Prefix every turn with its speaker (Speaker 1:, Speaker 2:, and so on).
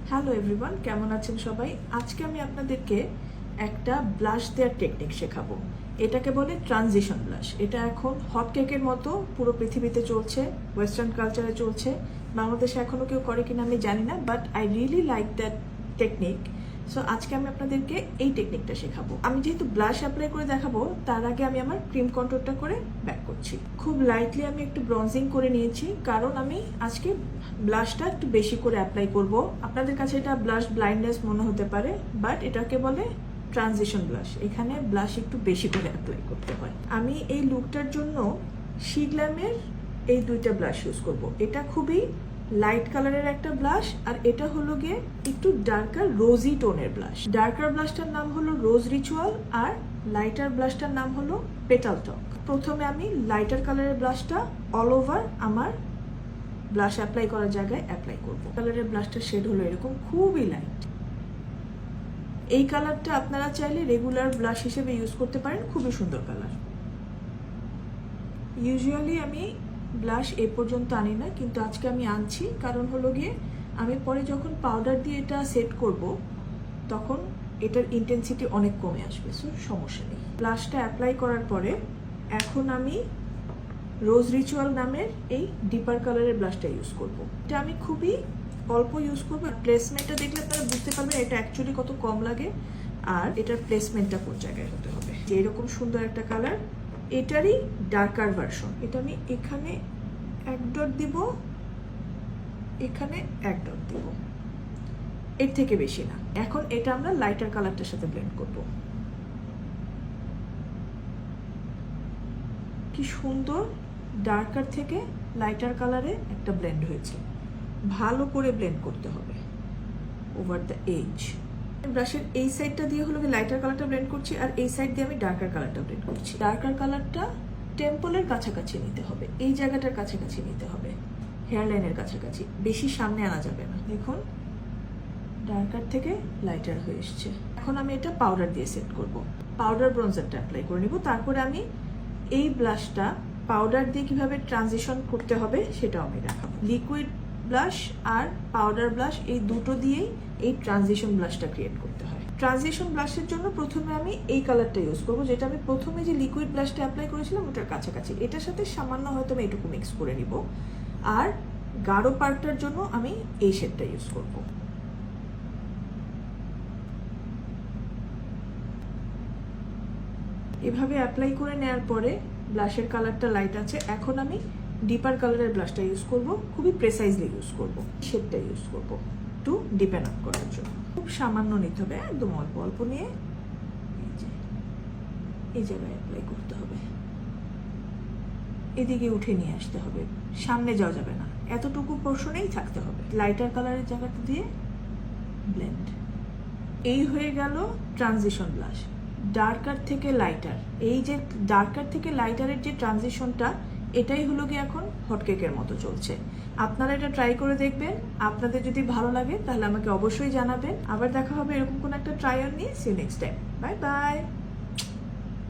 Speaker 1: Hello everyone, কেমন আছেন সবাই? আজকে আমি আপনাদেরকে একটা ব্লাশ দেওয়ার টেকনিক শেখাবো। এটাকে বলে ট্রানজিশন ব্লাশ। এটা এখন হট কেকের মতো পুরো পৃথিবীতে চলছে, ওয়েস্টার্ন কালচারে চলছে। বাংলাদেশে এখনও কেউ করে কিনা আমি জানি না, but I really like that technique. So আজকে আমি আপনাদেরকে এই টেকনিকটা শেখাবো। আমি যেহেতু ব্লাশ অ্যাপ্লাই করে দেখাবো, তার আগে আমি আমার ক্রিম কন্ট্রোলটা করে ব্যাক করছি। খুব লাইটলি আমি একটু ব্রঞ্জিং করে নিয়েছি, কারণ আমি আজকে ব্লাশটা একটু বেশি করে অ্যাপ্লাই করব। আপনাদের কাছে এটা ব্লাশ ব্লাইন্ডনেস মনে হতে পারে, বাট এটাকে বলে ট্রানজিশন ব্লাশ। এখানে ব্লাশ একটু বেশি করে অ্যাপ্লাই করতে হয়। আমি এই লুকটার জন্য শিগ্ল্যামের এই দুইটা ব্লাশ ইউজ করব। এটা খুবই লাইট কালারের একটা ব্লাশ, আর এটা হলো গিয়ে একটু ডার্কার রোজি টোনের ব্লাশ। ডার্কার ব্লাশটার নাম হলো রোজ রিচুয়াল, আর লাইটার ব্লাশটার নাম হলো পেটাল টক। প্রথমে আমি লাইটার কালারের ব্লাশটা অল ওভার আমার ব্লাশ অ্যাপ্লাই করার জায়গায় অ্যাপ্লাই করবো। কালারের ব্লাশটার শেড হলো এরকম, খুবই লাইট। এই কালারটা আপনারা চাইলে রেগুলার ব্লাশ হিসেবে ইউজ করতে পারেন, খুবই সুন্দর কালার। ইউজুয়ালি আমি ব্লাশ এ পর্যন্ত আনি না, কিন্তু আজকে আমি আনছি, কারণ হলো গিয়ে আমি পরে যখন পাউডার দিয়ে এটা সেট করব তখন এটার ইন্টেন্সিটি অনেক কমে আসবে, সো সমস্যা নেই। ব্লাশটা অ্যাপ্লাই করার পরে এখন আমি রোজ রিচুয়াল নামের এই ডিপার কালারের ব্লাশটা ইউজ করব। এটা আমি খুবই অল্প ইউজ করবো। প্লেসমেন্টটা দেখলে আপনারা বুঝতে পারবেন এটা অ্যাকচুয়ালি কত কম লাগে, আর এটার প্লেসমেন্টটা কোন জায়গায় হতে হবে। যে এরকম সুন্দর একটা কালার, এটারই ডার্কার ভার্সন। এটা আমি এখানে এক ডট দিব, এখানে এক ডট দিব, এর থেকে বেশি না। এখন এটা আমরা লাইটার কালারটার সাথে ব্লেন্ড করব। কি সুন্দর ডার্কার থেকে লাইটার কালারে একটা ব্লেন্ড হয়েছে। ভালো করে ব্লেন্ড করতে হবে ওভার দ্য এজ। ব্রাশের এই সাইডটা দিয়ে হলো লাইটার কালারটা ব্লেন্ড করছি, আর এই সাইড দিয়ে আমি ডার্কার কালারটা ব্লেন্ড করছি। ডার্কার কালারটা টেম্পলের কাছাকাছি নিতে হবে, এই জায়গাটার কাছাকাছি নিতে হবে, হেয়ার লাইনের কাছাকাছি, বেশি সামনে আনা যাবে না। দেখুন ডার্কার থেকে লাইটার হয়ে এসছে। এখন আমি এটা পাউডার দিয়ে সেট করব। পাউডার ব্রঞ্জারটা অ্যাপ্লাই করে নিব। তারপরে আমি এই ব্লাশটা পাউডার দিয়ে কিভাবে ট্রানজিশন করতে হবে সেটাও আমি দেখাবো। লিকুইড ব্লাশ আর পাউডার ব্লাশ এই দুটো দিয়েই এই ট্রানজিশন ব্লাশটা ক্রিয়েট করতে হয়। ট্রানজিশন ব্লাশের জন্য প্রথমে আমি এই কালারটা ইউজ করবো, যেটা আমি প্রথমে যে লিকুইড ব্লাশটা অ্যাপ্লাই করেছিলাম ওটার কাছাকাছি। এটার সাথে সামান্য হয়তো আমি এটুকু মিক্স করে নিব। আর গাঢ় পার্টটার জন্য আমি এই শেডটা ইউজ করবো। এভাবে অ্যাপ্লাই করে নেওয়ার পরে ব্লাশের কালারটা লাইট আছে। এখন আমি ডিপার কালারের ব্লাশটা ইউজ করব, খুবই প্রেসাইজলি ইউজ করব। শেডটা ইউজ করব টু ডিপেন আপ করার জন্য। খুব সামান্য নিতে হবে, একদম অল্প অল্প নিয়ে এই জায়গায় অ্যাপ্লাই করতে হবে। এদিকে উঠে নিয়ে আসতে হবে, সামনে যাওয়া যাবে না, এতটুকু পোর্শনেই থাকতে হবে। লাইটার কালারের জায়গাটা দিয়ে ব্লেন্ড। এই হয়ে গেল ট্রানজিশন ব্লাশ, ডার্কার থেকে লাইটার। এই যে ডার্কার থেকে লাইটারের যে ট্রানজিশনটা, এটাই হলো গিয়ে এখন হটকেকের মতো চলছে। আপনারা এটা ট্রাই করে দেখবেন। আপনাদের যদি ভালো লাগে তাহলে আমাকে অবশ্যই জানাবেন। আবার দেখা হবে এরকম কোন একটা ট্রাই অন নিয়ে। See you next time. Bye by.